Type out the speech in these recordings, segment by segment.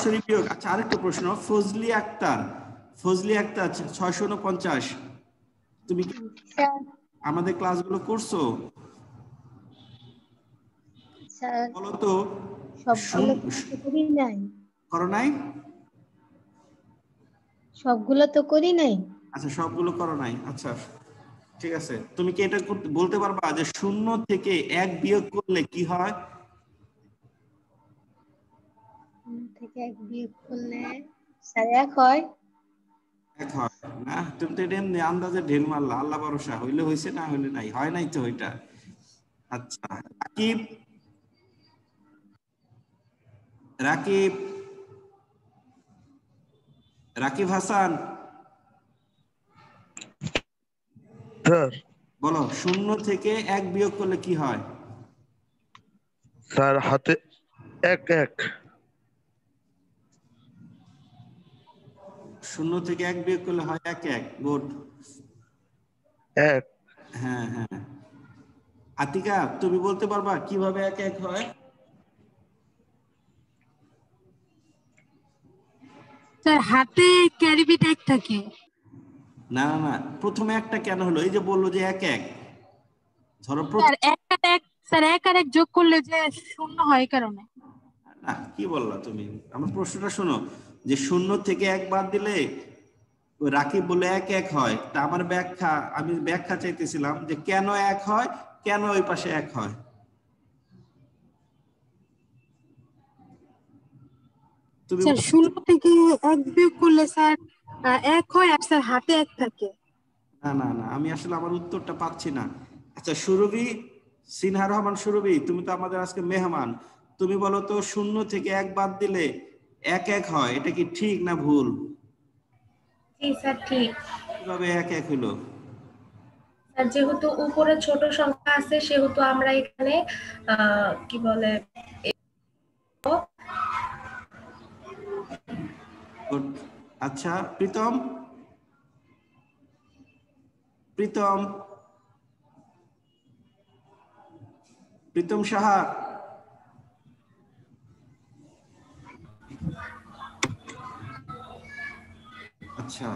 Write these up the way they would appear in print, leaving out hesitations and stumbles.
সরাসরি বিয়োগ। আচ্ছা আরেকটা প্রশ্ন, ফজলি আক্তার 649, তুমি কি আমাদের ক্লাসগুলো করছো? স্যার বলো তো। সবগুলো তো করি নাই। করো নাই? সবগুলো তো করি নাই। আচ্ছা সবগুলো করো নাই, আচ্ছা ঠিক আছে। তুমি কি এটা বলতে পারবা যে 0 থেকে 1 বিয়োগ করলে কি হয়? থেকে 1 বিয়োগ করলে স্যার 1 হয়। 1 হয় না? তুমি তো এটা এমনি আন্দাজে ঢেল মারলা, আল্লাহ ভরসা, হইলে হইছে, না হইলে নাই, হয় নাই তো ওইটা। আচ্ছা রাকিব, রাকিব রাকিব হাসান স্যার বলো 0 থেকে 1 বিয়োগ করলে কি হয়? স্যার হাতে 1 1। 0 থেকে 1 বিয়োগ করলে হয় 1 1। গুড। 1। হ্যাঁ হ্যাঁ। আতিকা তুমি বলতে পারবা কিভাবে 1 1 হয়? স্যার হাতে ক্যারি বিট 1 থাকে। না না না, প্রথমে একটা কেন হলো? এই যে বললো যে 1 1, ধরো স্যার 1 আর 1, স্যার 1 আর 1 যোগ করলে যে 0 হয় এই কারণে। না কি বললা তুমি? আমার প্রশ্নটা শোনো, যে 0 থেকে 1 বাদ দিলে ওই রাকিব বলে 1 1 হয়, তা আমার ব্যাখ্যা, আমি ব্যাখ্যা চাইতেছিলাম যে কেন 1 হয়, কেন ওই পাশে 1 হয়। তুমি স্যার 0 থেকে 1 বিয়োগ করলে স্যার 1 হয়, আর স্যার হাতে 1 থাকে। না না না, আমি আসলে আমার উত্তরটা পাচ্ছি না। আচ্ছা সুরভি, সিনহা রহমান সুরভি, তুমি তো আমাদের আজকে মেহমান, তুমি বলো তো 0 থেকে 1 বাদ দিলে 1 1 হয়, এটা কি ঠিক না ভুল? জি স্যার ঠিক। কিভাবে 1 1 হলো? স্যার যেহেতু উপরে ছোট সংখ্যা আছে সেহেতু আমরা এখানে কি বলে আচ্ছা প্রীতম, প্রীতম প্রীতম সাহা, আচ্ছা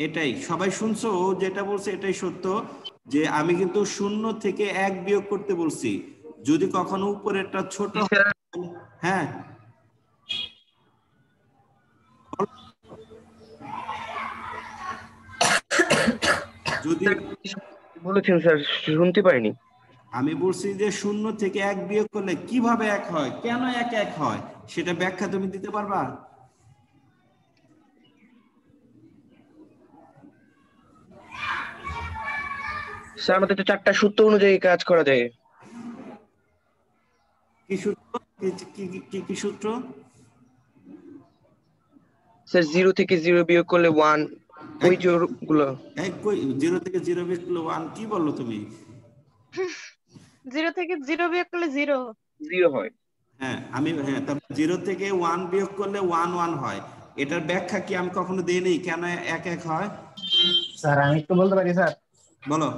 এটাই সবাই শুনছো, ও যেটা বলছে এটাই সত্য, যে আমি কিন্তু 0 থেকে 1 বিয়োগ করতে বলছি, যদি কখনো উপরেরটা ছোট। হ্যাঁ যদি বলেছেন স্যার, শুনতে পাইনি। আমি বলছি যে 0 থেকে 1 বিয়োগ করলে কিভাবে 1 হয়, কেন 1 1 হয়, সেটা ব্যাখ্যা তুমি দিতে পারবা? স্যার আমাদের তো 4টা সূত্র অনুযায়ী কাজ করা যায়। কি সূত্র? কি সূত্র? স্যার 0 থেকে 0 বিয়োগ করলে 1, ওই জোরগুলো। এই কই 0 থেকে 0 বিয়োগ করলে 1? কি বললো তুমি? 0 থেকে 0 বিয়োগ করলে 0 হয়। হ্যাঁ তারপর 0 থেকে 1 বিয়োগ করলে 1 1 হয়। এটার ব্যাখ্যা কি আমি কখনো দেইনি, কেন 1 1 হয়? স্যার আমি একটু বলতে পারি স্যার? বলো।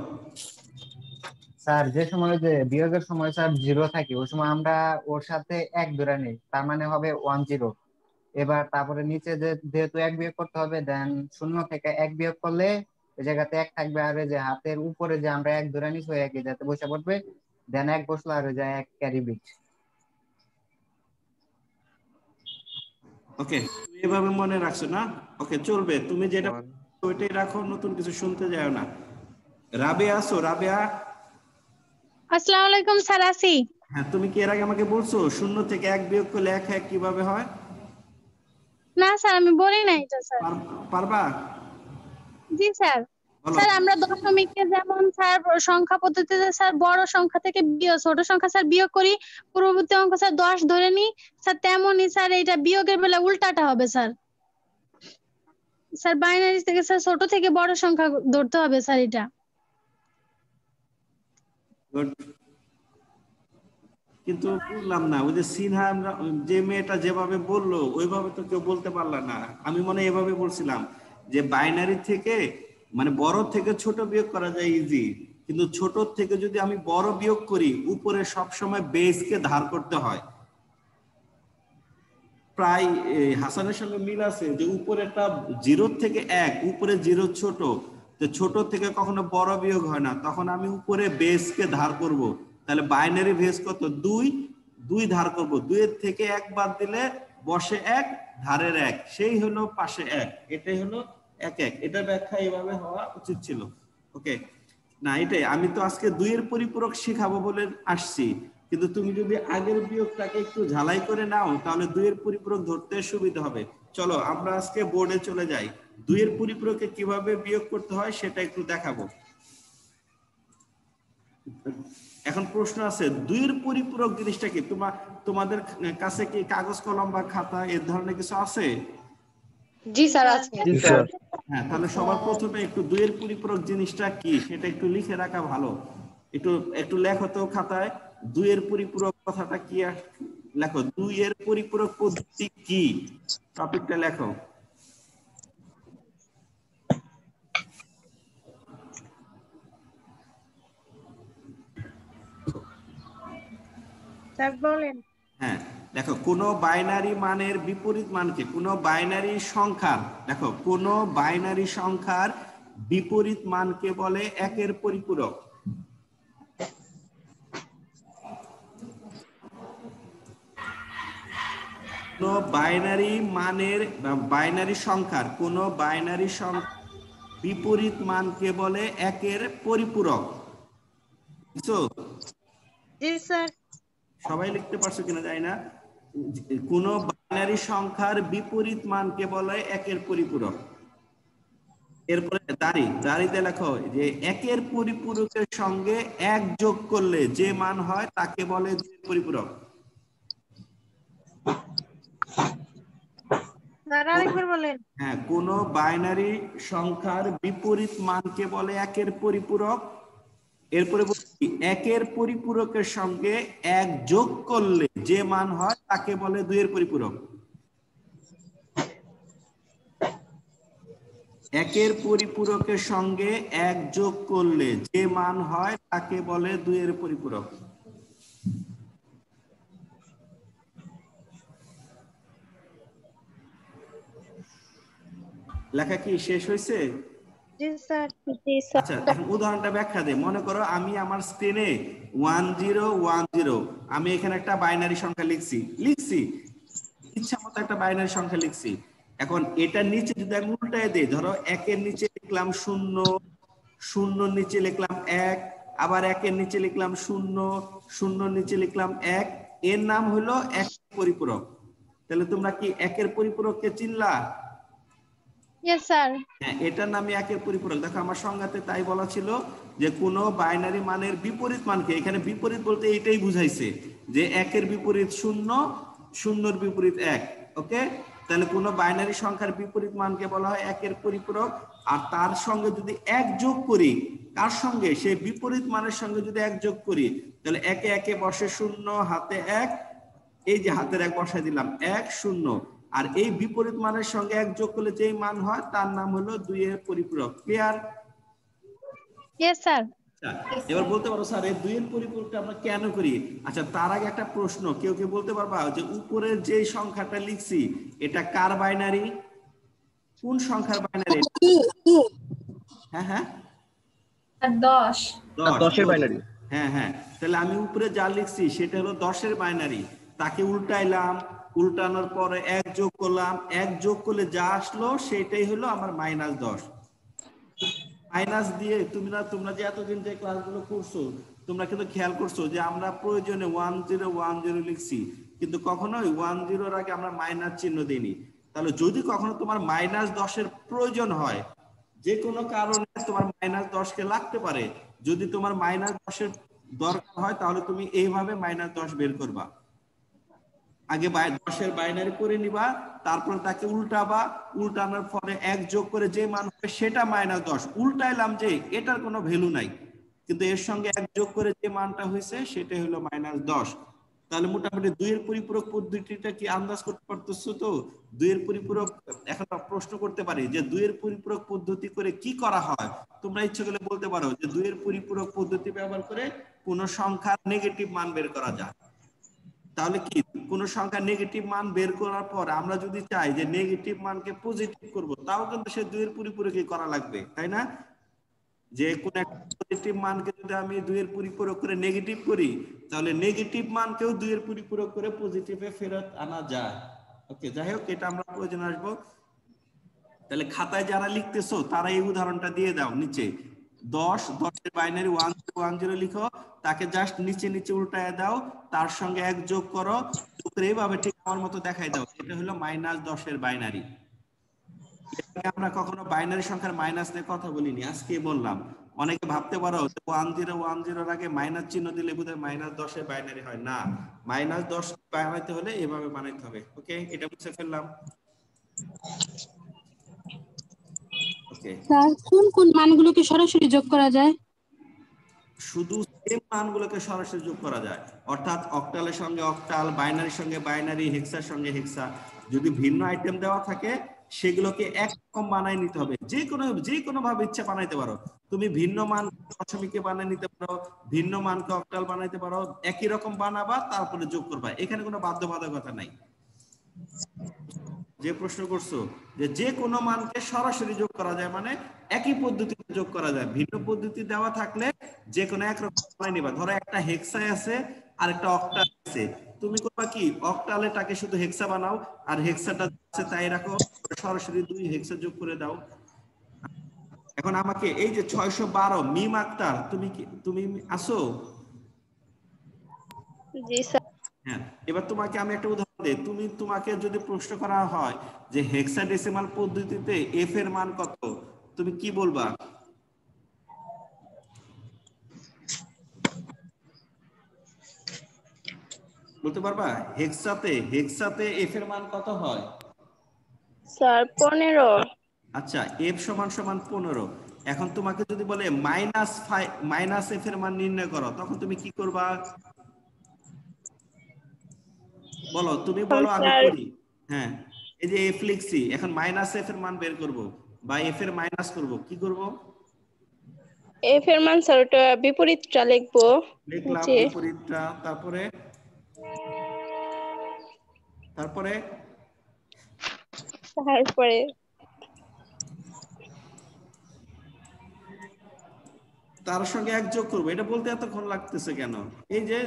স্যার যে সময় যে বিয়োগের সময় স্যার 0 থাকে, ওই সময় আমরা ওর সাথে 1 ধরে নিই, তার মানে হবে 1 0। এবার তারপরে নিচে যেহেতু 1 বিয়োগ করতে হবে, দেন 0 থেকে 1 বিয়োগ করলে ওই জায়গাতে 1 থাকবে, আর যে হাতের উপরে যে আমরা 1 ধরে নিছি ওই 1 যাতে বসে পড়বে, দেন 1 বসলো আর ওই যায় 1 ক্যারি বিট। ওকে তুমি এভাবে মনে রাখছো না? ওকে চলবে, তুমি যেটা ওইটাই রাখো, নতুন কিছু শুনতে যাও না। রাবেয়া আছো? রাবেয়া, আসসালামু আলাইকুম স্যার। আসি। হ্যাঁ তুমি কি এর আগে আমাকে বলছো 0 থেকে 1 বিয়োগ করলে 1 1 কিভাবে হয়? না স্যার আমি বলি নাই তো স্যার। পারবা? জি স্যার। স্যার আমরা দশমিকে যেমন স্যার সংখ্যা পদ্ধতিতে স্যার বড় সংখ্যা থেকে ছোট সংখ্যা স্যার বিয়োগ করি, পূর্ববর্তী অঙ্ক স্যার 10 ধরে নিই স্যার, তেমনই স্যার এটা বিয়োগের বেলা উল্টাটা হবে স্যার। স্যার বাইনারি থেকে স্যার ছোট থেকে বড় সংখ্যা ধরতে হবে স্যার এটা। কিন্তু বুঝলাম না, ওই যে সিনহা যে মেয়েটা যেভাবে বললো ওইভাবে তো কেউ বলতে পারলা না। আমি মনে এভাবে বলছিলাম যে বাইনারি থেকে মানে বড় থেকে ছোট বিয়োগ করা যায় ইজি, কিন্তু ছোট থেকে যদি আমি বড় বিয়োগ করি উপরে সবসময় বেসকে ধার করতে হয়। প্রায় হাসানের সঙ্গে মিল আছে যে উপরেটা 0 থেকে 1, উপরে 0 ছোট, তো ছোট থেকে কখনো বড় বিয়োগ হয় না, তখন আমি উপরে বেসকে ধার করব। তাহলে বাইনারি বেস কত? 2 ধার করব, 2 এর থেকে 1 বাদ দিলে বসে 1, ধারের 1, সেই হলো পাশে 1, এটাই হলো 1 1। এটা ব্যাখ্যা এইভাবে হওয়া উচিত ছিল। ওকে, না এটাই আমি তো আজকে 2 এর পরিপূরক শেখাবো বলে আসছি, কিন্তু তুমি যদি আগের বিয়োগটাকে একটু ঝালাই করে নাও তাহলে 2 এর পরিপূরক ধরতে সুবিধা হবে। চলো আমরা আজকে বোর্ডে চলে যাই, 2 এর পরিপূরকে কিভাবে বিয়োগ করতে হয় সেটা একটু দেখাবো। এখন প্রশ্ন আছে 2 এর পরিপূরক জিনিসটা কি? তোমাদের কাছে কি কাগজ কলম বা খাতা এর ধরনের কিছু আছে? জি স্যার আছে। হ্যাঁ, তাহলে সবার প্রথমে একটু 2 এর পরিপূরক জিনিসটা কি সেটা একটু লিখে রাখা ভালো। একটু লেখো তো খাতায়, 2 এর পরিপূরক কথাটা কি, লেখো 2 এর পরিপূরক পদ্ধতি কি, টপিকটা লেখো। স্যার বলেন। হ্যাঁ দেখো, কোন বাইনারি মানের বিপরীত মানকে, কোন বাইনারি সংখ্যার, দেখো কোন বাইনারি সংখ্যার বিপরীত মানকে বলে 1 এর পরিপূরক। কোন বাইনারি মানের বা বাইনারি সংখ্যার, কোন বাইনারি সংখ্যার বিপরীত মানকে বলে 1 এর পরিপূরক। বুঝছো? জি স্যার। সবাই লিখতে পারছো কিনা জানি না। কোন বাইনারি সংখ্যার বিপরীত মানকে বলে 1 এর পরিপূরক। এরপরে দাঁড়িতে লেখো যে 1 এর পরিপূরকের সঙ্গে 1 যোগ করলে যে মান হয় তাকে বলে 2 এর পরিপূরক। স্যার আরেকবার বলেন। হ্যাঁ, কোন বাইনারি সংখ্যার বিপরীত মানকে বলে 1 এর পরিপূরক। এরপরে বলছি 1 এর পরিপূরকের সঙ্গে 1 যোগ করলে যে মান হয় তাকে বলে 2 এর পরিপূরক। 1 এর পরিপূরকের সঙ্গে 1 যোগ করলে যে মান হয় তাকে বলে 2 এর পরিপূরক। লেখা কি শেষ হয়েছে? জি স্যার। আচ্ছা, এখন উদাহরণটা ব্যাখ্যা দেই। মনে করো আমি আমার স্ক্রিনে 1010, আমি এখানে একটা বাইনারি সংখ্যা লিখছি ইচ্ছা মতো একটা বাইনারি সংখ্যা লিখছি। এখন এটার নিচে যদি আমি উল্টায় দেই, ধরো 1 এর নিচে লিখলাম 0, 0 এর নিচে লিখলাম 1, আবার 1 এর নিচে লিখলাম 0, 0 এর নিচে লিখলাম 1, এর নাম হলো 1 এর পরিপূরক। তাহলে তোমরা কি 1 এর পরিপূরককে চিনলা? Yes sir. হ্যাঁ, এটার নামই 1 এর পরিপূরক। দেখো আমার সংজ্ঞাতে তাই বলা ছিল যে কোন বাইনারি মানের বিপরীত মানকে, এখানে বিপরীত বলতে এটাই বুঝাইছে যে 1 এর বিপরীত 0, 0 এর বিপরীত 1। ওকে, তাহলে কোন বাইনারি সংখ্যার বিপরীত মানকে বলা হয় 1 এর পরিপূরক। আর তার সঙ্গে যদি 1 যোগ করি, কার সঙ্গে? সেই বিপরীত মানের সঙ্গে যদি 1 যোগ করি, তাহলে 1 এ 1 এ বসে 0, হাতে 1, এই যে হাতের 1 বসাই দিলাম, 1 0। আর এই বিপরীত মানের সঙ্গে 1 যোগ করলে যেই মান হয় তার নাম হলো 2 এর পরিপূরক। ক্লিয়ার? Yes sir. এবার বলতে পারো স্যার এই 2 এর পরিপূরকটা আমরা কেন করি? আচ্ছা, তার আগে একটা প্রশ্ন, কেউ বলতে পারবা যে উপরের যে সংখ্যাটা লিখছি এটা কার বাইনারি? কোন সংখ্যার বাইনারি? হ্যাঁ হ্যাঁ 10 10 এর বাইনারি। হ্যাঁ হ্যাঁ, তাহলে আমি উপরে যা লিখছি সেটা হলো 10 এর বাইনারি। তাকে উল্টাইলাম, উল্টানোর পরে 1 যোগ করলাম, 1 যোগ করলে যা আসলো সেটাই হলো আমার -10। মাইনাস দিয়ে তোমরা যে এতদিন যে ক্লাসগুলো করছো তোমরা কিন্তু খেয়াল করছো যে আমরা প্রয়োজনে 1010 লিখছি, কিন্তু কখনোই 10 এর আগে আমরা মাইনাস চিহ্ন দিইনি। তাহলে যদি কখনো তোমার -10 এর প্রয়োজন হয়, যে কোনো কারণে তোমার -10 কে লাগতে পারে, যদি তোমার -10 এর দরকার হয় তাহলে তুমি এইভাবে -10 বের করবা। আগে 10 এর বাইনারি করে নিবা, তারপর তাকে উল্টাবা, উল্টানোর পরে 1 যোগ করে যে মান হবে সেটা -10। উল্টাইলাম যে এটার কোনো ভ্যালু নাই, কিন্তু এর সঙ্গে 1 যোগ করে যে মানটা হয়েছে সেটাই হলো -10। তাহলে মোটামুটি 2 এর পরিপূরক পদ্ধতিটা কি আন্দাজ করতে পারতেছো তো? 2 এর পরিপূরক, এখন প্রশ্ন করতে পারি যে 2 এর পরিপূরক পদ্ধতি করে কি করা হয়। তোমরা ইচ্ছে করলে বলতে পারো যে 2 এর পরিপূরক পদ্ধতি ব্যবহার করে কোন সংখ্যার নেগেটিভ মান বের করা যায়। তাহলে কি কোন সংখ্যা নেগেটিভ মান বের করার পর আমরা যদি চাই যে নেগেটিভ মানকে পজিটিভ করব, তাও কিন্তু সে 2 এর পরিপূরকই করা লাগবে, তাই না? যে কোন একটা পজিটিভ মানকে যদি আমি 2 এর পরিপূরক করে নেগেটিভ করি, তাহলে নেগেটিভ মানকেও 2 এর পরিপূরক করে পজিটিভে ফেরত আনা যায়। ওকে, যাই হোক, এটা আমরা প্রয়োজন আসবো। তাহলে খাতায় যারা লিখতেছো তারা এই উদাহরণটা দিয়ে দাও নিচে। 10 এর বাইনারি 1010 লিখো, তাকে জাস্ট নিচে নিচে উল্টায় দাও, তার সঙ্গে 1 যোগ করো, যোগ করে এইভাবে ঠিক আমার মতো দেখাই দাও। এটা হলো -10 এর বাইনারি। আমরা কখনো বাইনারি সংখ্যার মাইনাস নিয়ে কথা বলিনি, আজকে বললাম। অনেকে ভাবতে পারো 1010 এর আগে মাইনাস চিহ্ন দিলে বোধহয় -10 এর বাইনারি হয় না। -10 বানাইতে হলে এভাবে বানাইতে হবে। ওকে, এটা বুঝে ফেললাম। ওকে, স্যার কোন কোন মানগুলোকে সরাসরি যোগ করা যায়? শুধু সেম মানগুলোকে সরাসরি যোগ করা যায়, অর্থাৎ অক্টালের সঙ্গে অক্টাল, বাইনারির সঙ্গে বাইনারি, হেক্সার সঙ্গে হেক্সা। যদি ভিন্ন আইটেম দেওয়া থাকে সেগুলোকে একরকম বানায় নিতে হবে। যে কোনো ভাবে ইচ্ছা বানাইতে পারো তুমি। ভিন্ন মান দশমিকে বানিয়ে নিতে পারো, ভিন্ন মানকে অক্টাল বানাইতে পারো, একই রকম বানাবা তারপরে যোগ করবা। এখানে কোনো বাধ্যবাধকতা নাই। যে প্রশ্ন করছো যে কোনো মানকে সরাসরি যোগ করা যায়, মানে একই পদ্ধতিতে যোগ করা যায়। ভিন্ন পদ্ধতি দেওয়া থাকলে যে কোনো একরকম বানাই নিবা। ধরো একটা হেক্সা আছে আর একটা অক্টাল আছে, তুমি করবা কি, অক্টালেটাকে শুধু হেক্সা বানাও আর হেক্সাটা আছে তাই রাখো, সরাসরি 2 হেক্সা যোগ করে দাও। এখন আমাকে এই যে 612 মিম আক্তার, তুমি আসো? জি স্যার। হ্যাঁ, এবার তোমাকে আমি একটা উদাহরণ দেই। তোমাকে যদি প্রশ্ন করা হয় যে হেক্সাডেসিমাল পদ্ধতিতে এফ এর মান কত, তুমি কি বলবা? বলতে পারবা? হেক্সাতে এফ এর মান কত হয়? স্যার 15। আচ্ছা, এফ সমান সমান 15। এখন তোমাকে যদি বলে মাইনাস এফ এর মান নির্ণয় করো, তখন তুমি কি করবা? বলো, তুমি বলো, আমি স্যার করি। হ্যাঁ, এই যে এফ লিখছি, এখন মাইনাস এফ এর মান বের করব বা এফ এর মাইনাস করব, কি করব? এফ এর মান স্যার ওটা বিপরীতটা লিখবো। লিখলাম জি। বিপরীতটা, তারপরে তারপরে তার সঙ্গে 1 যোগ করব। এটা বলতে এতক্ষণ লাগতেছে কেন? এই যে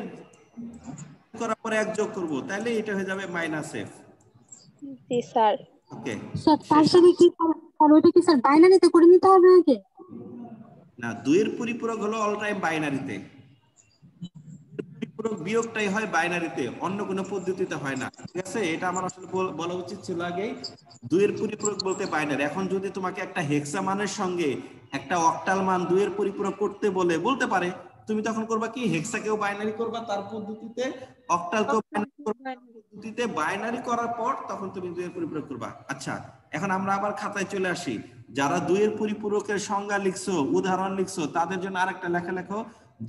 করার পরে 1 যোগ করব, তাহলে এটা হয়ে যাবে মাইনাস এফ। জি স্যার। ওকে, স্যার তার সাথে কি স্যার ওইটা কি স্যার বাইনারিতে করে নিতে হবে নাকি? না, 2 এর পরিপূরক হলো অল টাইম বাইনারিতে। পরিপূরক বিয়োগটাই হয় বাইনারিতে, অন্য কোনো পদ্ধতিতে হয় না। ঠিক আছে, এটা আমার আসলে বলা উচিত ছিল আগে। 2 এর পরিপূরক বলতে বাইনারি। এখন যদি তোমাকে একটা হেক্সা মানের সঙ্গে একটা অক্টাল মান 2 এর পরিপূরক করতে বলতে পারে, তুমি তখন করবা কি, হেক্সাকেও বাইনারি করবা তার পদ্ধতিতে, অক্টালকেও বাইনারি করবা পদ্ধতিতে। বাইনারি করার পর তখন তুমি 2 এর পরিপূরক করবা। আচ্ছা, এখন আমরা আবার খাতায় চলে আসি। যারা 2 এর পরিপূরকের সংজ্ঞা লিখছো, উদাহরণ লিখছো, তাদের জন্য আরেকটা লেখো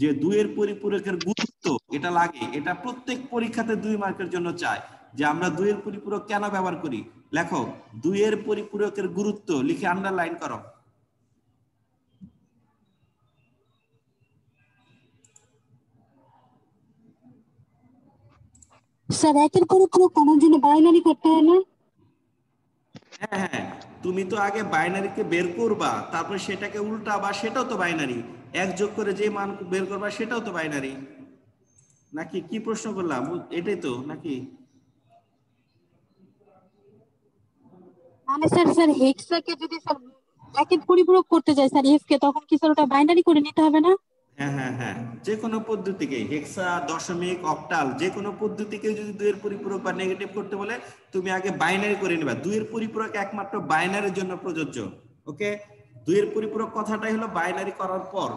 যে 2 এর পরিপূরকের গুরুত্ব এটা লাগে। এটা প্রত্যেক পরীক্ষাতে 2 মার্কের জন্য চায় যে আমরা 2 এর পরিপূরক কেন ব্যবহার করি। লেখো 2 এর পরিপূরকের গুরুত্ব, লিখে আন্ডারলাইন করো। স্যার একের পরিপূরক করার জন্য বাইনারি করতে হয় না? হ্যাঁ হ্যাঁ, তুমি তো আগে বাইনারিকে বের করবা, তারপর সেটাকে উল্টাবা, সেটাও তো বাইনারি। 1 যোগ করে যে মান বের করবা সেটাও তো বাইনারি। নাকি কি প্রশ্ন করলাম? এটাই তো নাকি? মানে স্যার হেক্সাকে যদি স্যার একের পরিপূরক করতে চাই স্যার এফ কে, তখন কি স্যার ওটা বাইনারি করে নিতে হবে না? হ্যাঁ হ্যাঁ হ্যাঁ, যে কোনো পদ্ধতিকে, হেক্সা, দশমিক, অক্টাল, যে কোনো পদ্ধতিকে যদি 2 এর পরিপূরক বা নেগেটিভ করতে বলে, তুমি আগে বাইনারি করে নিবা। 2 এর পরিপূরক একমাত্র বাইনারির জন্য প্রযোজ্য। ওকে, 2 এর পরিপূরক কথাটাই হলো বাইনারি করার পর।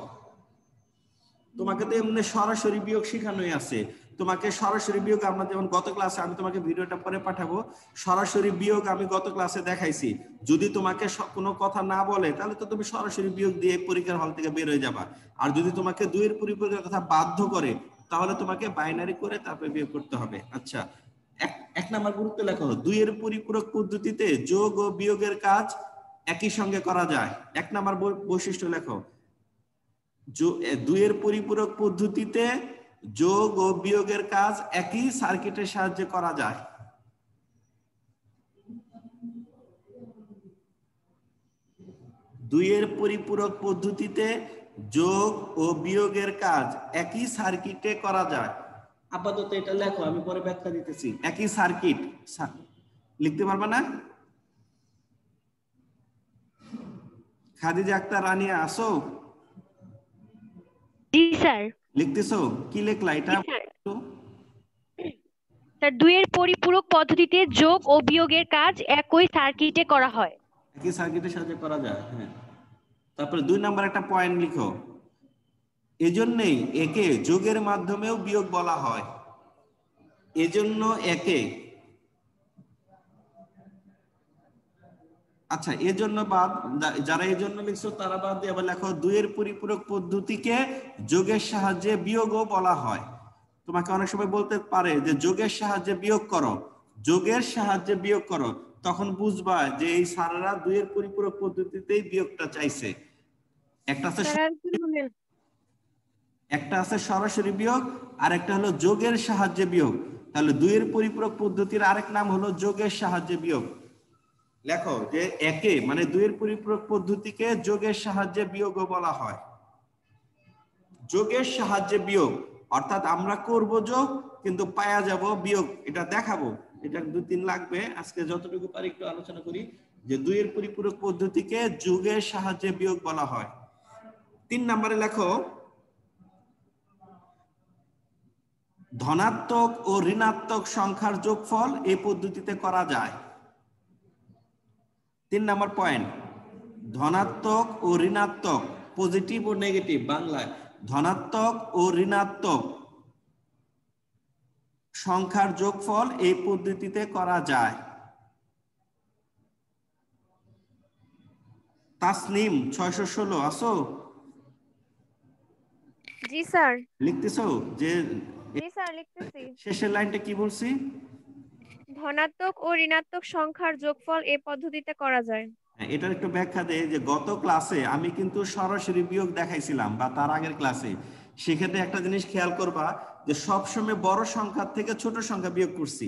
তোমাকে তো এমনি সরাসরি বিয়োগ শেখানোই আছে। তোমাকে সরাসরি বিয়োগ, আমরা যেমন গত ক্লাসে, আমি তোমাকে ভিডিওটা পরে পাঠাবো, সরাসরি বিয়োগ আমি গত ক্লাসে দেখাইছি। যদি তোমাকে কোনো কথা না বলে, তাহলে তো তুমি সরাসরি বিয়োগ দিয়ে পরীক্ষার হল থেকে বের হয়ে যাবা। আর যদি তোমাকে 2 এর পরিপূরকের কথা বাধ্য করে, তাহলে তোমাকে বাইনারি করে তারপরে বিয়োগ করতে হবে। আচ্ছা, এক নাম্বার গুরুত্ব লেখো, 2 এর পরিপূরক পদ্ধতিতে যোগ ও বিয়োগের কাজ একই সঙ্গে করা যায়। 1 নাম্বার বৈশিষ্ট্য লেখো, 2 এর পরিপূরক পদ্ধতিতে যোগ ও বিয়োগের কাজ একই সার্কিটের সাহায্যে করা যায়। দুইয়ের পরিপূরক পদ্ধতিতে যোগ ও বিয়োগের কাজ একই সার্কিটে করা যায়। আপাতত এটা লেখো, আমি পরে ব্যাখ্যা দিতেছি। একই সার্কিট লিখতে পারবা না? খাদিজা আক্তার রানিয়া আসো? জি স্যার। লিখতেছো? কি লেখলা এটা? স্যার দুইয়ের পরিপূরক পদ্ধতিতে যোগ ও বিয়োগের কাজ একই সার্কিটে করা হয়। একই সার্কিটের সাহায্যে করা যায়, হ্যাঁ। তারপরে 2 নাম্বার একটা পয়েন্ট লিখো, এজন্যই একে যোগের মাধ্যমেও বিয়োগ বলা হয়। এজন্য একে, আচ্ছা এজন্য বাদ, যারা এজন্য লিখছো তারা বাদ দিয়ে আবার লেখো দুইয়ের পরিপূরক পদ্ধতিকে যোগের সাহায্যে বিয়োগও বলা হয়। তোমাকে অনেক সময় বলতে পারে যে যোগের সাহায্যে বিয়োগ করো, যোগের সাহায্যে বিয়োগ করো, তখন বুঝবা যে এই স্যারেরা দুইয়ের পরিপূরক পদ্ধতিতেই বিয়োগটা চাইছে। একটা আছে সরাসরি বিয়োগ, আর একটা হলো যোগের সাহায্যে বিয়োগ। তাহলে দুইয়ের পরিপূরক পদ্ধতির আরেক নাম হলো যোগের সাহায্যে বিয়োগ। লেখো যে একে মানে দুইয়ের পরিপূরক পদ্ধতিকে যোগের সাহায্যে বিয়োগও বলা হয়। যোগের সাহায্যে বিয়োগ অর্থাৎ আমরা করব যোগ কিন্তু পাওয়া যাব বিয়োগ, এটা দেখাবো। এটা 2-3 লাগবে, আজকে যতটুকু পারি একটু আলোচনা করি যে দুইয়ের পরিপূরক পদ্ধতিকে যোগের সাহায্যে বিয়োগ বলা হয়। 3 নম্বরে লেখো ধনাত্মক ও ঋণাত্মক সংখ্যার যোগফল এই পদ্ধতিতে করা যায়। 3 নম্বর পয়েন্ট, ধনাত্মক ও ঋণাত্মক, পজিটিভ ও নেগেটিভ বাংলায়, ধনাত্মক ও ঋণাত্মক সংখ্যার যোগফল এই পদ্ধতিতে করা যায়। তাসনিম 616 আসো? জি স্যার। লিখতেছো যে? জি স্যার লিখতেছি। শেষের লাইনটা কি বলছি? ধনাত্মক ও ঋণাত্মক সংখ্যার যোগফল এই পদ্ধতিতে করা যায়। এটার একটু ব্যাখ্যা দেয় যে গত ক্লাসে আমি কিন্তু সরাসরি বিয়োগ দেখাইছিলাম বা তার আগের ক্লাসে, সেক্ষেত্রে একটা জিনিস খেয়াল করবা যে সবসময় বড় সংখ্যা থেকে ছোট সংখ্যা বিয়োগ করছি।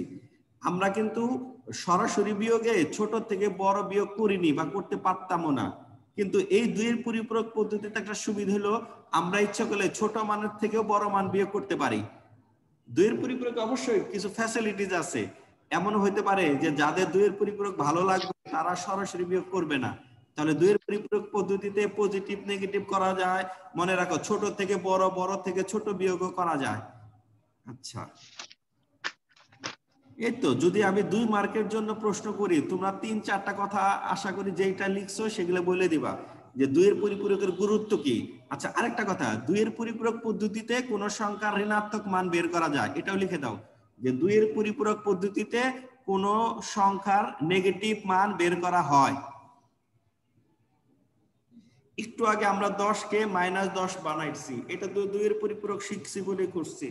আমরা কিন্তু সরাসরি বিয়োগে ছোট থেকে বড় বিয়োগ করিনি বা করতে পারতামও না। কিন্তু এই দুইয়ের পরিপূরক পদ্ধতিতে একটা সুবিধা হলো আমরা ইচ্ছা করলে ছোট মানের থেকেও বড় মান বিয়োগ করতে পারি। দুইয়ের পরিপূরক অবশ্যই কিছু ফ্যাসিলিটিস আছে, এমন হইতে পারে যে যাদের দুইয়ের পরিপূরক ভালো লাগবে তারা সরাসরি বিয়োগ করবে না। তাহলে দুইয়ের পরিপূরক পদ্ধতিতে পজিটিভ নেগেটিভ করা যায়। মনে রাখো ছোট থেকে বড়, বড় থেকে ছোট বিয়োগও করা যায়। আচ্ছা এই তো, যদি আমি 2 মার্কের জন্য প্রশ্ন করি তোমরা 3-4টা কথা আশা করি যেটা লিখছো সেগুলো বলে দিবা যে দুইয়ের পরিপূরকের গুরুত্ব কি। আচ্ছা আরেকটা কথা, দুইয়ের পরিপূরক পদ্ধতিতে কোন সংখ্যার ঋণাত্মক মান বের করা যায়, এটাও লিখে দাও যে দুইয়ের পরিপূরক পদ্ধতিতে কোন সংখ্যার নেগেটিভ মান বের করা হয়। একটু আগে আমরা 10কে -10 বানাইছি, এটা তো দুইয়ের পরিপূরক শিখছি বলে করছি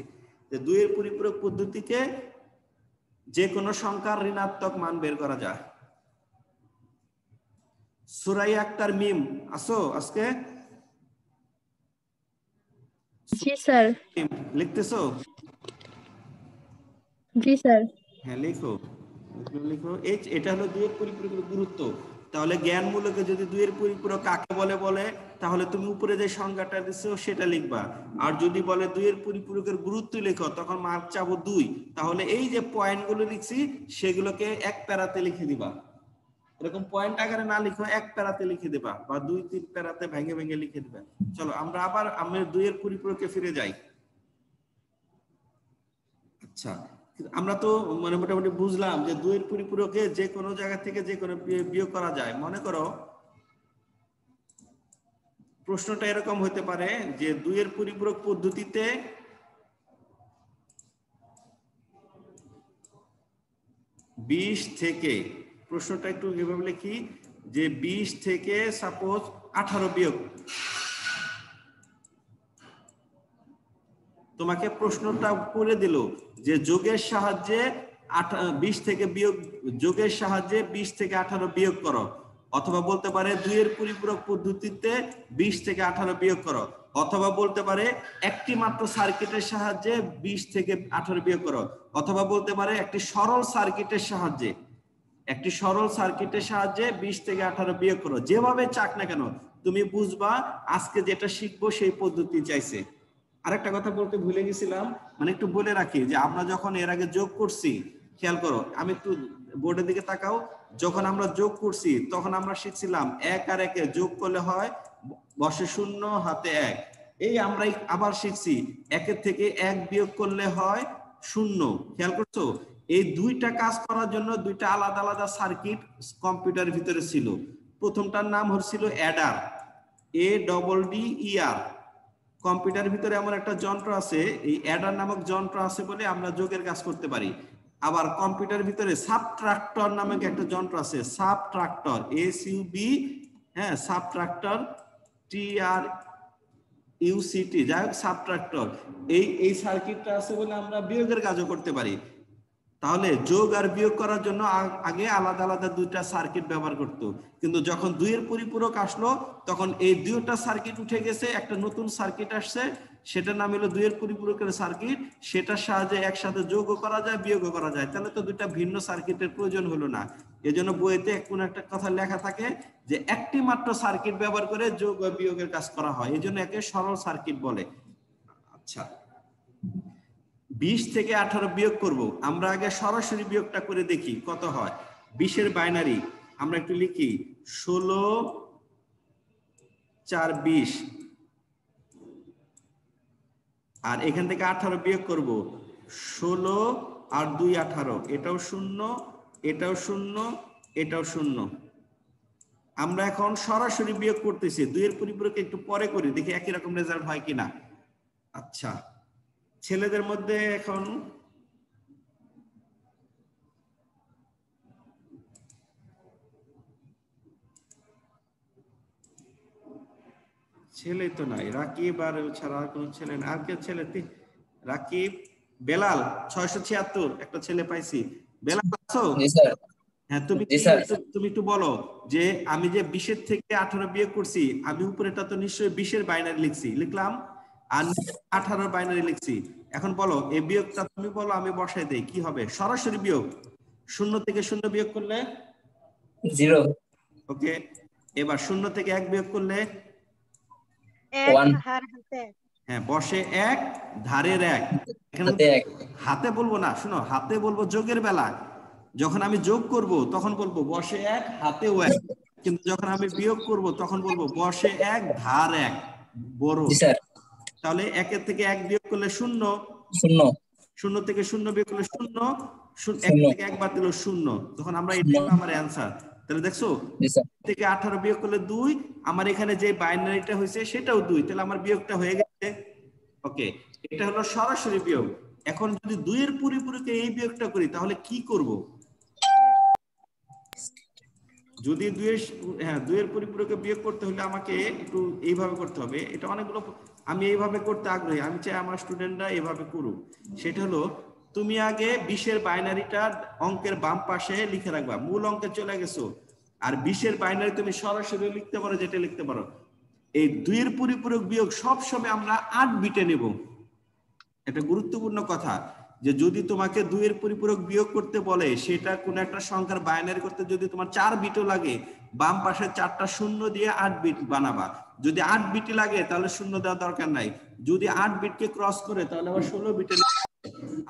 যে দুইয়ের পরিপূরক পদ্ধতিতে যে কোনো সংখ্যার ঋণাত্মক মান বের করা যায়। সুরাইয়া আক্তার মিম আসো আজকে? জি স্যার। লিখতেছো? জি স্যার। হ্যাঁ লিখো, লিখো। এটা হলো দুইয়ের পরিপূরকের গুরুত্ব। তাহলে জ্ঞানমূলকে যদি দুইয়ের পরিপূরক কাকে বলে তাহলে তুমি উপরে যে সংজ্ঞাটা দিছো সেটা লিখবা। আর যদি বলে দুইয়ের পরিপূরকের গুরুত্ব লেখো তখন মার্ক চাবো 2। তাহলে এই যে পয়েন্টগুলো লিখছি সেগুলোকে এক প্যারাতে লিখে দিবা। এরকম পয়েন্ট আকারে না লিখো, এক প্যারাতে লিখে দিবা বা 2-3 প্যারাতে ভেঙে ভেঙে লিখে দিবা। চলো আমরা আবার দুইয়ের পরিপূরকে ফিরে যাই। আচ্ছা আমরা তো মানে মোটামুটি বুঝলাম যে দুইয়ের পরিপূরকে যে কোনো জায়গা থেকে যে কোনো বিয়োগ করা যায়। মনে করো প্রশ্নটা এরকম হতে পারে যে দুইয়ের পরিপূরক পদ্ধতিতে বিশ থেকে, প্রশ্নটা একটু এভাবে লিখি যে 20 থেকে সাপোজ 18 বিয়োগ। তোমাকে প্রশ্নটা করে দিল যে যোগের সাহায্যে 20 থেকে বিয়োগ, যোগের সাহায্যে 20 থেকে 18 বিয়োগ করো। অথবা বলতে পারে 2 এর পরিপূরক পদ্ধতিতে 20 থেকে 18 বিয়োগ করো, অথবা বলতে পারে একটি মাত্র সার্কিটের সাহায্যে 20 থেকে 18 বিয়োগ করো, অথবা বলতে পারে একটি সরল সার্কিটের সাহায্যে 20 থেকে 18 বিয়োগ করো। যেভাবে চাক না কেন তুমি বুঝবা আজকে যেটা শিখবো সেই পদ্ধতি চাইছে। আরেকটা কথা বলতে ভুলে গেছিলাম, মানে একটু বলে রাখি যে আমরা যখন এর আগে যোগ করছি, খেয়াল করো, আমি একটু বোর্ডের দিকে তাকাও, যখন আমরা যোগ করছি তখন আমরা শিখছিলাম 1 আর 1 যোগ করলে হয় বসে 0 হাতে 1। এই আমরা আবার শিখছি 1 থেকে 1 বিয়োগ করলে হয় 0। খেয়াল করছো, এই দুইটা কাজ করার জন্য দুইটা আলাদা আলাদা সার্কিট কম্পিউটারের ভিতরে ছিল। প্রথমটার নাম হচ্ছিল অ্যাডার, ADDER। কম্পিউটারের ভিতরে এমন একটা যন্ত্র আছে, এই অ্যাডার নামক যন্ত্র আছে বলে আমরা যোগের কাজ করতে পারি। আবার কম্পিউটারের ভিতরে সাবট্রাক্টর নামক একটা যন্ত্র আছে, সাবট্রাক্টর, SUB, হ্যাঁ, সাবট্রাক্টর, TRUCT, যাই হোক সাবট্রাক্টর। এই সার্কিটটা আছে বলে আমরা বিয়োগের কাজও করতে পারি। তাহলে যোগ আর বিয়োগ করার জন্য আগে আলাদা আলাদা দুইটা সার্কিট ব্যবহার করতো, কিন্তু যখন 2 এর পরিপূরক আসলো তখন এই দুইটা সার্কিট উঠে গেছে, একটা নতুন সার্কিট আসছে, সেটার নাম হলো 2 এর পরিপূরকের সার্কিট। সেটার সাহায্যে একসাথে যোগও করা যায়, বিয়োগও করা যায়। তাহলে তো দুইটা ভিন্ন সার্কিটের প্রয়োজন হলো না। এজন্য বইতে কোন একটা কথা লেখা থাকে যে একটি মাত্র সার্কিট ব্যবহার করে যোগ ও বিয়োগের কাজ করা হয়, এজন্য একে সরল সার্কিট বলে। আচ্ছা, 20 থেকে 18 বিয়োগ করব, আমরা আগে সরাসরি বিয়োগটা করে দেখি কত হয়। 20 এর বাইনারি আমরা একটু লিখি, 16 4 20, আর এখান থেকে 18 বিয়োগ করব, 16 আর 2 18, এটাও 0, এটাও 0, এটাও 0। আমরা এখন সরাসরি বিয়োগ করতেছি, 2 এর পরিপূরক একটু পরে করি, দেখি একই রকম রেজাল্ট হয় কিনা। আচ্ছা, ছেলেদের মধ্যে এখন ছেলে তো নাই, রাকিব আর ছাড়া আর কোন ছেলে না। আর কে ছেলে? রাকিব, বেলাল, 676 একটা ছেলে পাইছি। বেলাল আছো? হ্যাঁ, তুমি একটু বলো যে আমি যে 20 এর থেকে 18 বিয়োগ করছি, আমি উপরেটা তো নিশ্চয়ই 20 এর বাইনারি লিখলাম আর 18 বাইনারি লিখছি। এখন বলো এই বিয়োগটা তুমি বলো, আমি বসাই দেই, কি হবে? সরাসরি বিয়োগ, 0 থেকে 0 বিয়োগ করলে 0। ওকে, এবার 0 থেকে 1 বিয়োগ করলে 1। হ্যাঁ, বসে 1 ধারের 1। এখানে হাতে বলবো না, শুনো, হাতে বলবো যোগের বেলা। যখন আমি যোগ করব তখন বলবো বসে 1 হাতেও 1, কিন্তু যখন আমি বিয়োগ করব তখন বলবো বসে 1 ধার 1 বড়। তাহলে 1 এর থেকে 1 বিয়োগ করলে 0, 0 থেকে 0 বিয়োগ করলে 0, 1 থেকে 1 বাদ দিল 0। তখন আমরা এটা আমার অ্যানসার। তাহলে দেখছো, থেকে 18 বিয়োগ করলে 2, আমার এখানে যে বাইনারিটা হয়েছে সেটাও 2, তাহলে আমার বিয়োগটা হয়ে গেছে। ওকে, এটা হলো সরাসরি বিয়োগ। এখন যদি 2 এর পরিপূরকে এই বিয়োগটা করি তাহলে কি করব? যদি 2 এর পরিপূরকে বিয়োগ করতে হলে আমাকে একটু এইভাবে করতে হবে। এটা অনেকগুলো, আমি এইভাবে করতে আগ্রহী, আমি চাই আমার স্টুডেন্টরা এইভাবে করুক। সেটা হলো, তুমি আগে 20 এর বাইনারিটা অঙ্কের বাম পাশে লিখে রাখবা, মূল অঙ্কে চলে গেছো। আর 20 এর বাইনারি তুমি সরাসরি লিখতে পারো, যেটা লিখতে পারো। এই 2 এর পরিপূরক বিয়োগ সব সময় আমরা 8 বিটে নেব। এটা গুরুত্বপূর্ণ কথা, যে যদি তোমাকে 2 এর পরিপূরক বিয়োগ করতে বলে, সেটা কোন একটা সংখ্যার বাইনারি করতে যদি তোমার 4 বিটও লাগে, বাম পাশে 4টা শূন্য দিয়ে 8 বিট বানাবা। যদি 8 বিট লাগে তাহলে শূন্য দেওয়ার দরকার নাই। যদি 8 বিটকে ক্রস করে তাহলে আবার 16 বিটে।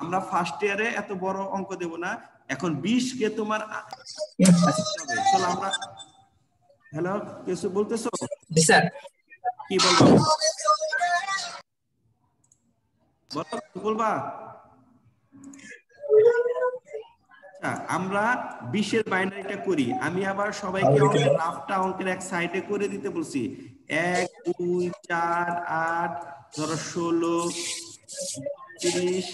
আমরা ফার্স্ট ইয়ারে এত বড় অঙ্ক দেব না। এখন 20 কে তোমার চলো আমরা, হ্যালো, কিছু বলতেছো? জি স্যার। কি বলবো? বলবা? আচ্ছা, আমরা 20 এর বাইনারিটা করি। আমি আবার সবাইকে অঙ্কের রাফটা অঙ্কের এক সাইডে করে দিতে বলছি। 1 2 4 8 ধরো 16 30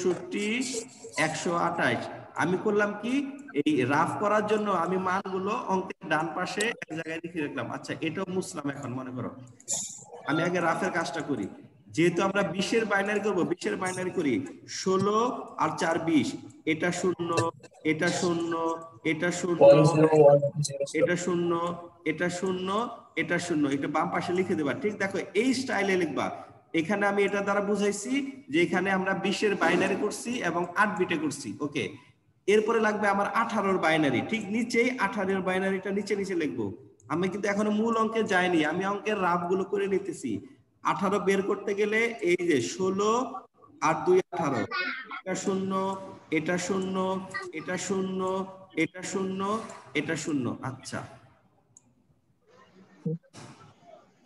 64 128। আমি করলাম কি, এই রাফ করার জন্য আমি মানগুলো অঙ্কের ডান পাশে এক জায়গায় লিখে রাখলাম। আচ্ছা, এটাও মুছলাম। এখন মনে করো আমি আগে রাফের কাজটা করি। যেহেতু আমরা 20 এর বাইনারি করবো, 20 এর বাইনারি করি 16 আর 4 20। এটা শূন্য, এটা শূন্য, এটা শূন্য, 1 0 1 0 এটা শূন্য, এটা শূন্য, এটা শূন্য, এটা বাম পাশে লিখে দেবা। ঠিক দেখো এই স্টাইলে লিখবা। এখানে আমি এটা দ্বারা বুঝাইছি যে এখানে আমরা 20 এর বাইনারি করছি এবং 8 বিটে করছি। ওকে, এরপরে লাগবে আমার 18 এর বাইনারি। ঠিক নিচেই 18 এর বাইনারিটা নিচে নিচে লিখবো। আমি কিন্তু এখনো মূল অঙ্কে যাইনি, আমি অঙ্কের রাফ গুলো করে নিতেছি। 18 বের করতে গেলে এই যে 16 আর 2 18, এটা শূন্য, এটা শূন্য, এটা শূন্য, এটা শূন্য, এটা শূন্য। আচ্ছা,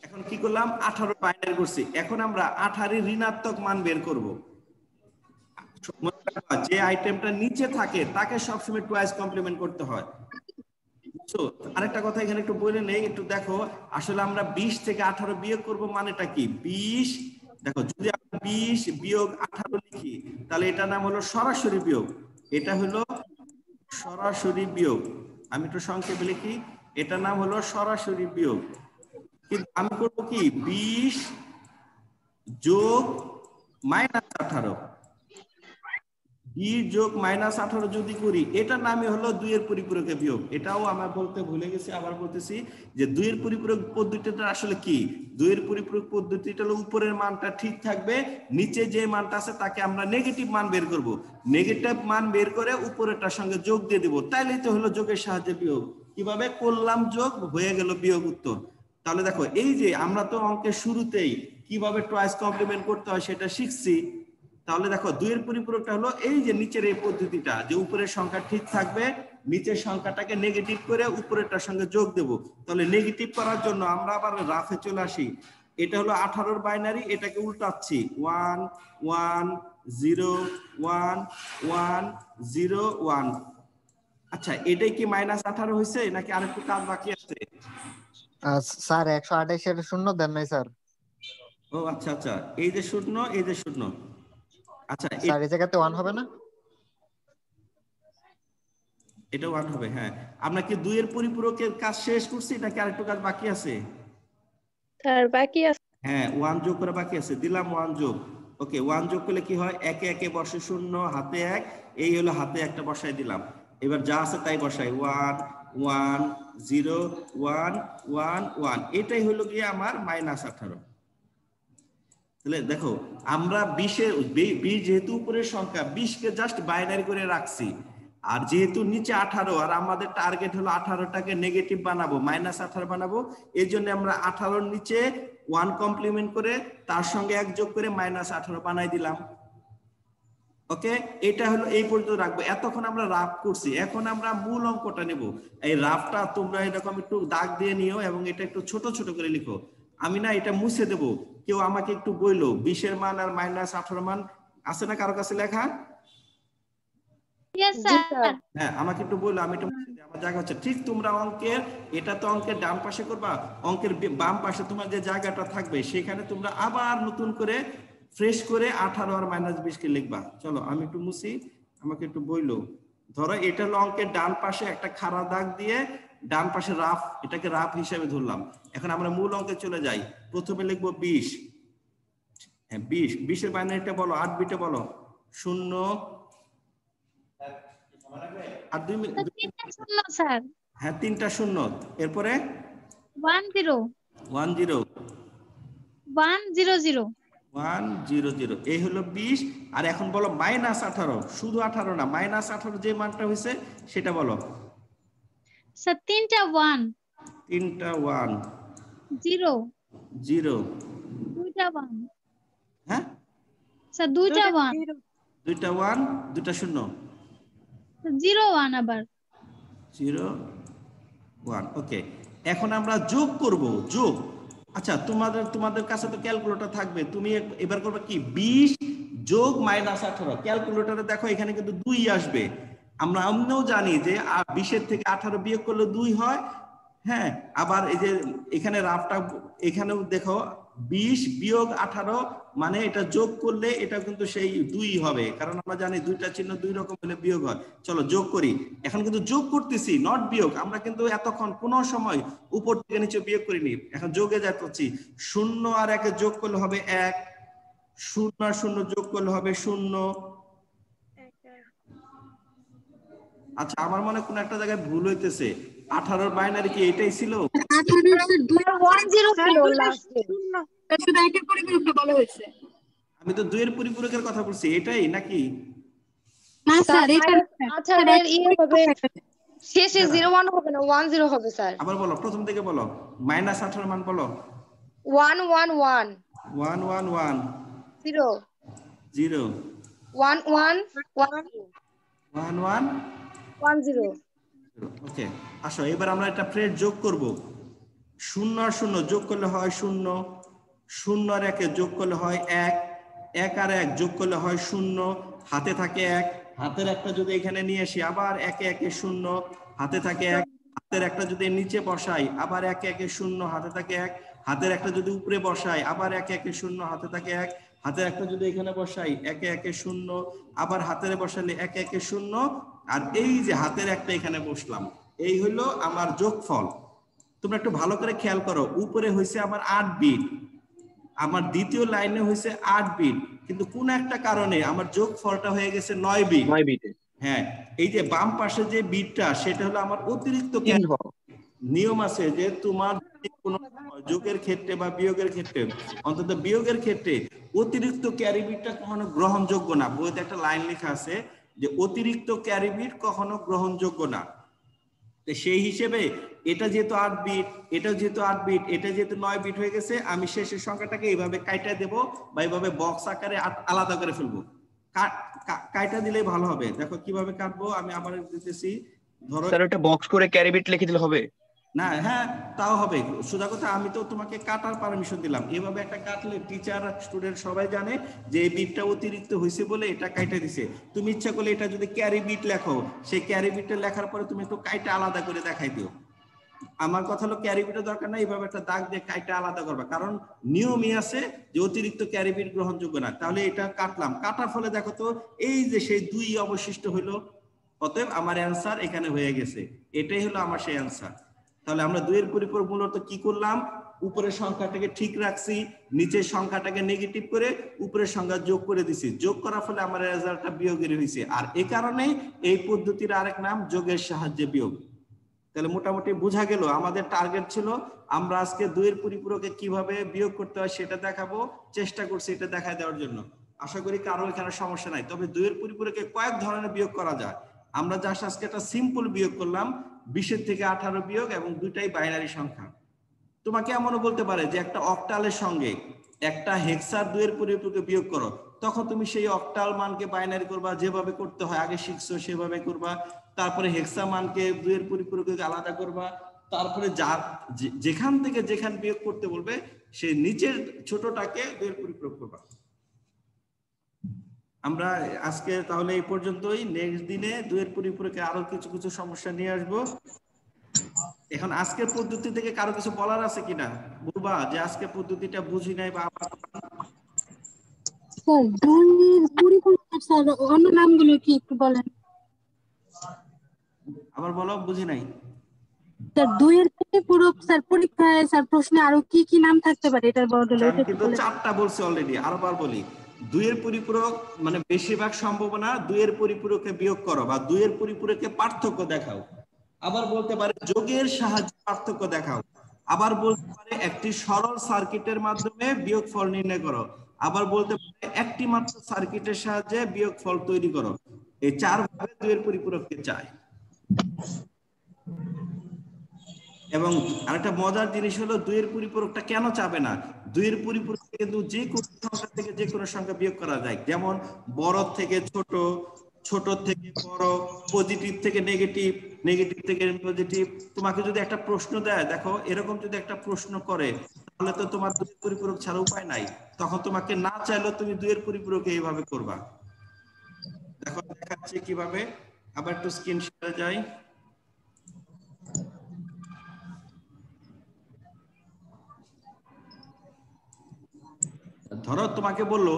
এখন কি করলাম? 18 বাইনারি করছি। এখন আমরা 18 এর ঋণাত্মক মান বের করব। যে আইটেমটা নিচে থাকে তাকে সবসময় টুয়াইস কমপ্লিমেন্ট করতে হয়। তো আরেকটা কথা এখানে একটু বলে নেই, একটু দেখো। আসলে আমরা 20 থেকে 18 বিয়োগ করব, মানেটা কি? 20, দেখো যদি আমরা 20 বিয়োগ 18 লিখি তাহলে এটা নাম হলো সরাসরি বিয়োগ। এটা হলো সরাসরি বিয়োগ। আমি একটু সংক্ষেপে লিখি, এটা নাম হলো সরাসরি বিয়োগ। কিন্তু আমি করবো কি? 20 যোগ -18, 20 যোগ -18 যদি করি, এটার নামই হলো 2 এর পরিপূরকে বিয়োগ। এটাও আমরা বলতে ভুলে গেছি, আবার বলতেছি যে 2 এর পরিপূরক পদ্ধতিটা আসলে কি? 2 এর পরিপূরক পদ্ধতিটা হলো উপরের মানটা ঠিক থাকবে, নিচে যে মানটা আছে তাকে আমরা নেগেটিভ মান বের করব। নেগেটিভ মান বের করে উপরেরটার সঙ্গে যোগ দিয়ে দেব, তাইলেই তো হলো যোগের সাহায্যে বিয়োগ। কিভাবে করলাম? যোগ হয়ে গেল বিয়োগ উত্তর। তাহলে দেখো এই যে আমরা তো অঙ্কের শুরুতেই কিভাবে টুয়াইস কমপ্লিমেন্ট করতে হয় সেটা শিখছি। তাহলে দেখো 2 এর পরিপূরকটা হলো এই যে নিচের এই পদ্ধতিটা, যে উপরের সংখ্যা ঠিক থাকবে, নিচের সংখ্যাটাকে নেগেটিভ করে উপরেরটার সঙ্গে যোগ দেব। তাহলে নেগেটিভ করার জন্য আমরা আবার রাফে চলে আসি। এটা হলো 18 এর বাইনারি, এটাকে উল্টাচ্ছি 1 1 0 1 1 0 1। আচ্ছা, এটাই কি -18 হয়েছে নাকি আরেকটু কাজ বাকি আছে? স্যার 128 এর শূন্য দেন নাই স্যার। ও আচ্ছা আচ্ছা, এই যে শূন্য, এই যে শূন্য। আচ্ছা, স্যার এই জায়গাতে 1 হবে না? এটা 1 হবে। হ্যাঁ, আমরা কি 2 এর পরিপূরকের কাজ শেষ করছি নাকি আরেকটু কাজ বাকি আছে? স্যার বাকি আছে। হ্যাঁ, 1 যোগ করে বাকি আছে, দিলাম 1 যোগ। ওকে, 1 যোগ করলে কি হয়? একে একে বসে শূন্য, হাতে 1, এই হলো হাতে একটা বসাই দিলাম। এবার যা আছে তাই বসাই, 1 1 0 1 1 1। এটাই হলো গিয়ে আমার -18। তাহলে দেখো আমরা 20 যেহেতু উপরের সংখ্যা, 20 কে জাস্ট বাইনারি করে রাখছি। আর যেহেতু নিচে 18 আর আমাদের টার্গেট হলো 18টাকে নেগেটিভ বানাবো, -18 বানাবো, এই জন্য আমরা 18 নিচে 1 কমপ্লিমেন্ট করে তার সঙ্গে 1 যোগ করে -18 বানাই দিলাম। ওকে, এটা হলো এই পর্যন্ত রাখবো। এতক্ষণ আমরা রাফ করছি, এখন আমরা মূল অঙ্কটা নেব। এই রাফটা তোমরা এরকম একটু দাগ দিয়ে নিও এবং এটা একটু ছোট ছোট করে লিখো। আমি না এটা মুছে দেব, কেউ আমাকে একটু বইলো 20 এর মান আর -18 মান আছে না কারো কাছে লেখা? Yes sir. হ্যাঁ, আমাকে একটু বললো, আমি এটা মুছে দিই, আমার জায়গা হচ্ছে। ঠিক তোমরা অঙ্কের, এটা তো অঙ্কের ডান পাশে করবা, অঙ্কের বাম পাশে তোমার যে জায়গাটা থাকবে সেখানে তোমরা আবার নতুন করে ফ্রেশ করে 18 আর -20 কে লিখবা। চলো আমি একটু মুছি, আমাকে একটু বইলো। ধরো এটা হলো অঙ্কের ডান পাশে একটা খাড়া দাগ দিয়ে ডান পাশে রাফ, এটাকে রাফ হিসেবে ধরলাম। এখন আমরা মূল অঙ্কে চলে যাই। প্রথমে লিখবো 20। হ্যাঁ 20 এর বাইনারিটা বলো, 8 বিটে বলো। 0 আর 2 মিনিট। শূন্য স্যার। হ্যাঁ 3টা শূন্য, এরপরে 1 0 1 0 1 0 0 1 0 0। এই হলো 20। আর এখন বলো -18, শুধু 18 না, -18 যে মানটা হয়েছে সেটা বলো। স্যার 3টা 1 3টা 1 0 0 2টা 1। হ্যাঁ স্যার 2টা 1 2টা 1 2টা শূন্য 0 1 আবার 0 1। ওকে, এখন আমরা যোগ করব, যোগ। আচ্ছা, তোমাদের কাছে তো ক্যালকুলেটর থাকবে, তুমি এবার করবে কি? 20 যোগ -18। ক্যালকুলেটরে দেখো এখানে কিন্তু 2 আসবে। আমরা অন্যও জানি যে 20 এর থেকে 18 বিয়োগ করলে 2 হয়। হ্যাঁ, আবার এই যে এখানে রাফটা এখানেও দেখো 20 বিয়োগ 18 মানে এটা যোগ করলে এটা কিন্তু সেই 2 হবে, কারণ আমরা জানি দুইটা চিহ্ন দুই রকম হলে বিয়োগ হয়। চলো যোগ করি। এখন কিন্তু যোগ করতেছি, নট বিয়োগ। আমরা কিন্তু এতক্ষণ কোন সময় উপর থেকে নিচে বিয়োগ করিনি, এখন যোগে যাচ্ছি। 0 আর 1 যোগ করলে হবে 1, 0 আর 0 যোগ করলে হবে 0, আচ্ছা আমার মনে হয় কোন একটা জায়গায় ভুল হইতেছে। 18 বাইনারি কি এটাই ছিল? 10 ছিল লাস্টে। শুধু একের পরিপূরকটা বলা হয়েছে। আমি তো 2 এর পরিপূরকের কথা বলছি, এটাই নাকি? না স্যার এটা 18 এর হবে শেষে 01 হবে না 10 হবে স্যার। আবার বলো, প্রথম থেকে বলো। -18 মান বলো। 111 111 0 0 1110 1110। ওকে, আসো এবার আমরা একটা ফ্রেজ যোগ করব। 0 আর 0 যোগ করলে হয় 0, 0 আর 1 যোগ করলে হয় 1, 1 আর 1 যোগ করলে হয় 0, হাতে থাকে 1, হাতের একটা যদি এখানে নিয়ে আসি আবার 1 1 0, হাতে থাকে 1, হাতের একটা যদি নিচে বসাই আবার 1 1 0, হাতে থাকে 1, হাতের একটা যদি উপরে বসাই আবার 1 1 0, হাতে থাকে 1, হাতের একটা যদি এখানে বসাই 1 1 0, আবার হাতের বসালে 1 1 0, আর এই যে হাতের একটা এখানে বসলাম, এই হলো আমার যোগফল। তোমরা একটু ভালো করে খেয়াল করো, উপরে হয়েছে আমার 8 বিট, আমার দ্বিতীয় লাইনে হয়েছে 8 বিট, কিন্তু কোন একটা কারণে আমার যোগফলটা হয়ে গেছে 9 বিট। 9 বিটে। হ্যাঁ, এই যে বাম পাশে যে বিটটা সেটা হলো আমার অতিরিক্ত। নিয়ম আছে যে তোমার কোন যোগের ক্ষেত্রে বা বিয়োগের ক্ষেত্রে, অন্তত বিয়োগের ক্ষেত্রে অতিরিক্ত ক্যারি বিটটা কখনো গ্রহণযোগ্য না। বইতে একটা লাইন লেখা আছে যে অতিরিক্ত ক্যারি বিট কখনো গ্রহণযোগ্য না। সেই হিসেবে এটা যেহেতু 8 বিট, এটা যেহেতু 8 বিট, এটা যেহেতু 9 বিট হয়ে গেছে, আমি শেষের সংখ্যাটাকে এইভাবে কাইটা দেব বা এইভাবে বক্স আকারে আলাদা করে ফেলবো। কাইটা দিলেই ভালো হবে। দেখো কিভাবে কাটবো, আমি আবার দিতেছি। ধরো স্যার এটা বক্স করে ক্যারি বিট লিখে দিলে হবে না? হ্যাঁ তাও হবে। সোজা কথা, আমি তো তোমাকে কাটার পারমিশন দিলাম। এভাবে একটা কাটলে টিচার স্টুডেন্ট সবাই জানে যে এই বিটটা অতিরিক্ত হয়েছে বলে এটা কাইটা দিছে। তুমি ইচ্ছা করলে এটা যদি ক্যারি বিট লেখো, সেই ক্যারি বিটটা লেখার পরে তুমি একটু কাইটা আলাদা করে দেখাই দিও। আমার কথা হলো ক্যারি বিটের দরকার নাই, এইভাবে একটা দাগ দিয়ে কাইটা আলাদা করবা, কারণ নিয়মই আছে যে অতিরিক্ত ক্যারি বিট গ্রহণযোগ্য না। তাহলে এটা কাটলাম, কাটার ফলে দেখো তো এই যে সেই 2 অবশিষ্ট হইলো, অতএব আমার অ্যান্সার এখানে হয়ে গেছে। এটাই হলো আমার সেই অ্যান্সার। তাহলে আমরা 2 এর পরিপূরক মূলত কি করলাম, উপরের সংখ্যাটাকে ঠিক রাখছি, নিচের সংখ্যাটাকে নেগেটিভ করে উপরের সংখ্যা যোগ করে দিছি। যোগ করার ফলে আমার রেজাল্টটা বিয়োগের হয়েছে। আর এই কারণেই এই পদ্ধতির আরেক নাম যোগের সাহায্যে বিয়োগ। তাহলে মোটামুটি বোঝা গেল আমাদের টার্গেট ছিল আমরা আজকে 2 এর পরিপূরকে কিভাবে বিয়োগ করতে হয় সেটা দেখাবো, চেষ্টা করছি এটা দেখায় দেওয়ার জন্য। আশা করি কারো এখানে সমস্যা নাই। তবে 2 এর পরিপূরকে কয়েক ধরনের বিয়োগ করা যায়। আমরা জাস্ট আজকে একটা সিম্পল বিয়োগ করলাম, 20 থেকে 18 বিয়োগ, এবং দুটাই বাইনারি সংখ্যা। তোমাকে এমনও বলতে পারে যে একটা অক্টালের সঙ্গে একটা হেক্সার 2 এর পরিপূরকে বিয়োগ করো, তখন তুমি সেই অক্টাল মানকে বাইনারি করবা, যেভাবে করতে হয় আগে শিখছো সেভাবে করবা। তারপরে হেক্সা মানকে 2 এর পরিপূরকে আলাদা করবা। তারপরে যেখান থেকে যেখান বিয়োগ করতে বলবে সেই নিচের ছোটটাকে 2 এর পরিপূরক করবা। আমরা আজকে তাহলে এই পর্যন্তই। নেক্সট দিনে 2 এর পরিপূরকে আরো কিছু কিছু সমস্যা নিয়ে আসবো। এখন আজকের পদ্ধতি থেকে কারো কিছু বলার আছে কিনা, বলবা যে আজকের পদ্ধতিটা বুঝি নাই বা স্যার 2 এর পরিপূরক স্যার অন্য নামগুলো কি একটু বলেন? আবার বলো, বুঝি নাই। স্যার 2 এর পরিপূরক স্যার পরীক্ষায় স্যার প্রশ্নে আরো কি কি নাম থাকতে পারে এটার বদলে? আমি কিন্তু 4টা বলছি অলরেডি, আরবার বলি। 2 এর পরিপূরক মানে বেশিরভাগ সম্ভাবনা 2 এর পরিপূরকে বিয়োগ করো বা 2 এর পরিপূরকে পার্থক্য দেখাও। আবার বলতে পারে যোগের সাহায্যে পার্থক্য দেখাও। আবার বলতে পারে একটি সরল সার্কিটের মাধ্যমে বিয়োগফল নির্ণয় করো। আবার বলতে পারে একটি মাত্র সার্কিটের সাহায্যে বিয়োগফল তৈরি করো। এই 4 ভাবে 2 এর পরিপূরককে চায়। এবং আরেকটা মজার জিনিস হলো 2 এর পরিপূরকটা কেন চাবে না। 2 এর পরিপূরক কিন্তু যে কোনো সংখ্যা থেকে যে কোনো সংখ্যা বিয়োগ করা যায়, যেমন বড় থেকে ছোট, ছোট থেকে বড়, পজিটিভ থেকে নেগেটিভ, নেগেটিভ থেকে পজিটিভ। তোমাকে যদি একটা প্রশ্ন দেয়, দেখো এরকম যদি একটা প্রশ্ন করে, তাহলে তো তোমার 2 এর পরিপূরক ছাড়া উপায় নাই। তখন তোমাকে না চাইলেও তুমি 2 এর পরিপূরকে এইভাবে করবা। দেখো দেখাচ্ছি কিভাবে। আবার একটু স্ক্রিন শেয়ারে যাই। ধরো তোমাকে বললো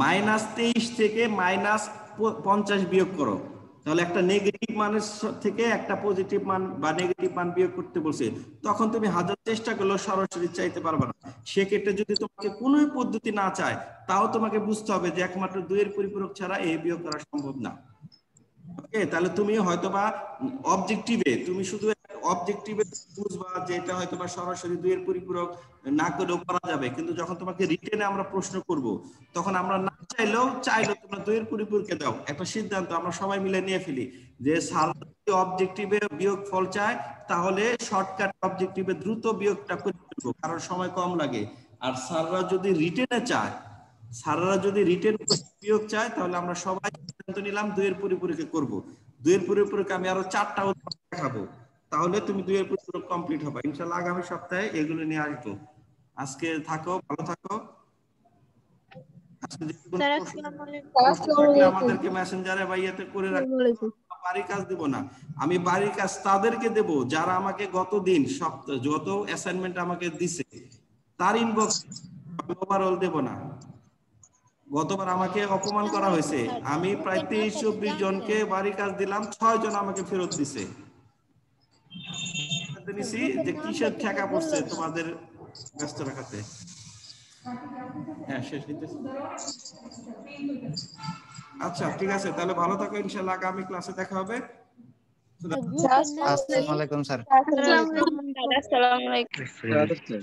-23 থেকে -50 বিয়োগ করো, তাহলে একটা নেগেটিভ মানের থেকে একটা পজিটিভ মান বা নেগেটিভ মান বিয়োগ করতে বলছে। তখন তুমি হাজার চেষ্টা করলেও সরাসরি চাইতে পারবে না। সেক্ষেত্রে যদি তোমাকে কোনো পদ্ধতি না চায়, তাও তোমাকে বুঝতে হবে যে একমাত্র 2 এর পরিপূরক ছাড়া এই বিয়োগ করা সম্ভব না। ওকে, তাহলে তুমি হয়তোবা অবজেক্টিভে তুমি শুধু অবজেক্টিভে বুঝবা যে এটা হয়তোবা সরাসরি 2 এর পরিপূরক না করেও করা যাবে, কিন্তু যখন তোমাকে রিটেনে আমরা প্রশ্ন করব তখন আমরা না চাইলেও তোমরা 2 এর পরিপূরকে দাও। একটা সিদ্ধান্ত আমরা সবাই মিলে নিয়ে ফেলি যে স্যার যদি অবজেক্টিভে বিয়োগফল চায় তাহলে শর্টকাট অবজেক্টিভে দ্রুত বিয়োগটা করে ফেলবো, কারণ সময় কম লাগে। আর স্যাররা যদি রিটেনে চায়, বিয়োগ চায়, তাহলে আমরা সবাই সিদ্ধান্ত নিলাম 2 এর পরিপূরকে করব। 2 এর পরিপূরক আমি আরো 4টা উদাহরণ দেখাবো, তাহলে তুমি 2 এর পরিপূরক কমপ্লিট হবে ইনশাআল্লাহ। আগামী সপ্তাহে এগুলো নিয়ে আসবো। আজকে থাকো, ভালো থাকো। আজকে যে কোনো স্যার প্রশ্ন আসসালামু থাকলে আমাদেরকে মেসেঞ্জারে বা ইয়েতে করে রাখো। বাড়ির কাজ দিব না, আমি বাড়ির কাজ তাদেরকে দেব যারা আমাকে গতদিন সপ্তাহ যত অ্যাসাইনমেন্ট আমাকে দিছে তার ইনবক্স, ওভারঅল দেব না। গতবার আমাকে অপমান করা হয়েছে, আমি প্রায় 23-24 জনকে বাড়ির কাজ দিলাম, 6 জন আমাকে ফেরত দিছে। যে কিসের ঠেকা পড়ছে তোমাদের ব্যস্ত রাখাতে। হ্যাঁ, শেষ হইতেছে। আচ্ছা ঠিক আছে, তাহলে ভালো থাকো, ইনশাআল্লাহ আগামী ক্লাসে দেখা হবে। আসসালামু আলাইকুম স্যার। আসসালামু আলাইকুম।